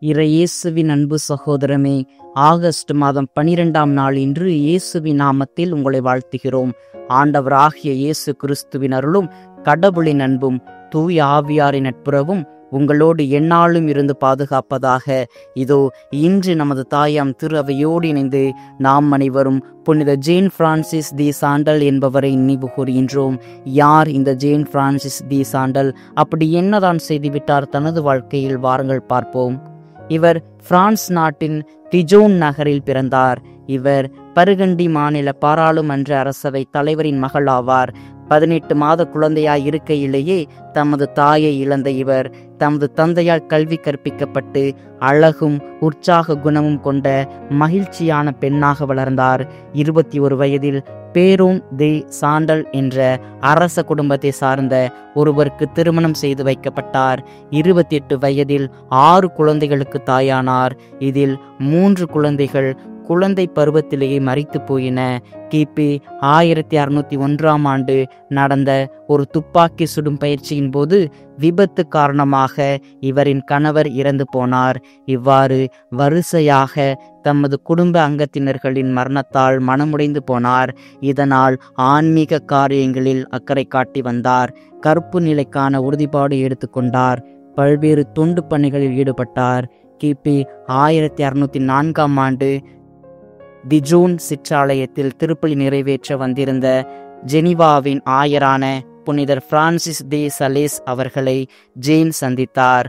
இயேசுவின் அன்பு சகோதரமே, ஆகஸ்ட் மாதம் 12ஆம் நாள் இன்று இயேசுவின் நாமத்தில் உங்களை வாழ்த்துகிறோம். ஆண்டவராகிய இயேசு கிறிஸ்துவின் அருளும் கடவுளின் அன்பும் தூய ஆவியாரின் நட்புறவும் உங்களோடு எந்நாளும் இருந்து பாதுகாப்பதாக. இதோ இன்று நமது தாயாம் திரு அவையோடு இணைந்து நாம் அனைவரும் புனித ஜேன் பிரான்சிஸ் தி சாண்டல் என்பவரை நினைவு கூறுகின்றோம். யார் இந்த ஜேன் பிரான்சிஸ் தி சாண்டல்? அப்படி என்னதான் செய்துவிட்டார் தனது வாழ்க்கையில்? வாருங்கள் பார்ப்போம். இவர் பிரான்ஸ் நாட்டின் டிஜோன் நகரில் பிறந்தார். இவர் பர்கண்டி மாநில பாராளுமன்ற அரசவை தலைவரின் மகள் ஆவார். 18 மாத குழந்தையாய் இருக்கையிலேயே தமது தாயை இழந்த இவர் தமது தந்தையால் கல்வி கற்பிக்கப்பட்டு அழகும் உற்சாக குணமும் கொண்ட மகிழ்ச்சியான பெண்ணாக வளர்ந்தார். 21 வயதில் பேரோன் தி சாண்டல் என்ற அரச குடும்பத்தை சார்ந்த ஒருவருக்கு திருமணம் செய்து வைக்கப்பட்டார். 28 வயதில் 6 குழந்தைகளுக்கு தாயானார். இதில் 3 குழந்தைகள் குழந்தை பருவத்திலேயே மரித்து போயின. கிபி 1601ஆம் ஆண்டு நடந்த ஒரு துப்பாக்கி சுடும் பயிற்சியின் போது விபத்து காரணமாக இவரின் கணவர் இறந்து போனார். இவ்வாறு வரிசையாக தமது குடும்ப அங்கத்தினர்களின் மரணத்தால் மனமுடைந்து போனார். இதனால் ஆன்மீக காரியங்களில் அக்கறை காட்டி வந்தார். கற்பு நிலைக்கான உறுதிப்பாடு எடுத்துக்கொண்டார். பல்வேறு தொண்டு பணிகளில் ஈடுபட்டார். கிபி 1604ஆம் ஆண்டு டிஜோன் சிற்றாலயத்தில் திருப்பலி நிறைவேற்ற வந்திருந்த ஜெனிவாவின் ஆயரான புனிதர் பிரான்சிஸ் தி சலேஸ் அவர்களை ஜேன் சந்தித்தார்.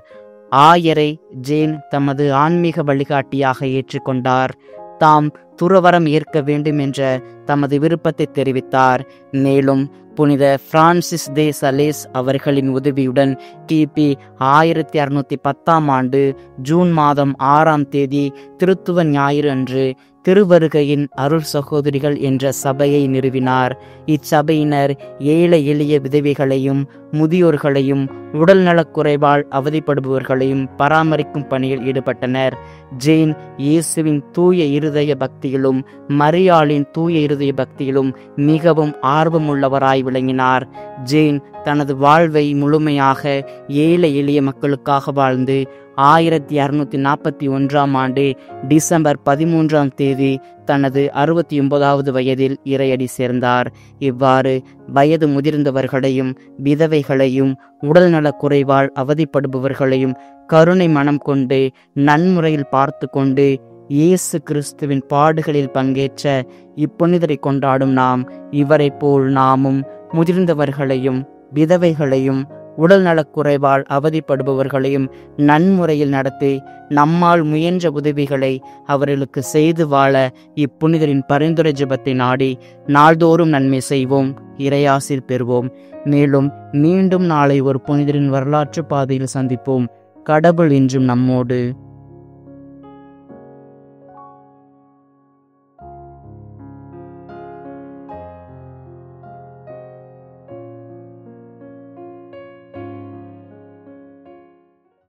ஆயரை ஜேன் தமது ஆன்மீக வழிகாட்டியாக ஏற்றுக்கொண்டார். தாம் துறவரம் ஏற்க வேண்டும் என்ற தமது விருப்பத்தை தெரிவித்தார். மேலும் புனித பிரான்சிஸ் தி சலேஸ் அவர்களின் உதவியுடன் கிபி 1610ஆம் ஆண்டு ஜூன் மாதம் 6ஆம் தேதி திருத்துவ ஞாயிறு அன்று திருவருகையின் அருள் சகோதரிகள் என்ற சபையை நிறுவினார். இச்சபையினர் ஏழை எளிய விதவைகளையும் முதியோர்களையும் உடல் நலக்குறைவால் அவதிப்படுபவர்களையும் பராமரிக்கும் பணியில் ஈடுபட்டனர். ஜேன் இயேசுவின் தூய இருதய பக்தியிலும் மரியாளின் தூய இருதய பக்தியிலும் மிகவும் ஆர்வமுள்ளவராய் விளங்கினார். ஜேன் தனது வாழ்வை முழுமையாக ஏழை எளிய மக்களுக்காக வாழ்ந்து 1641ஆம் ஆண்டு டிசம்பர் 13ஆம் தேதி தனது 69வது வயதில் இறையடி சேர்ந்தார். இவ்வாறு வயது முதிர்ந்தவர்களையும் விதவைகளையும் உடல்நலக் குறைவால் அவதிப்படுபவர்களையும் கருணை மனம் கொண்டு நன்முறையில் பார்த்து கொண்டு இயேசு கிறிஸ்துவின் பாடுகளில் பங்கேற்ற இப்புனிதரை கொண்டாடும் நாம் இவரை போல் நாமும் முதிர்ந்தவர்களையும் விதவைகளையும் உடல் நலக்குறைவால் அவதிப்படுபவர்களையும் நன்முறையில் நடத்தி நம்மால் முயன்ற உதவிகளை அவர்களுக்கு செய்து வாழ இப்புனிதரின் பரிந்துரை ஜெபத்தை நாடி நாள்தோறும் நன்மை செய்வோம், இறையாசிர் பெறுவோம். மேலும் மீண்டும் நாளை ஒரு புனிதரின் வரலாற்று பாதையில் சந்திப்போம். கடவுள் இன்றும் நம்மோடு.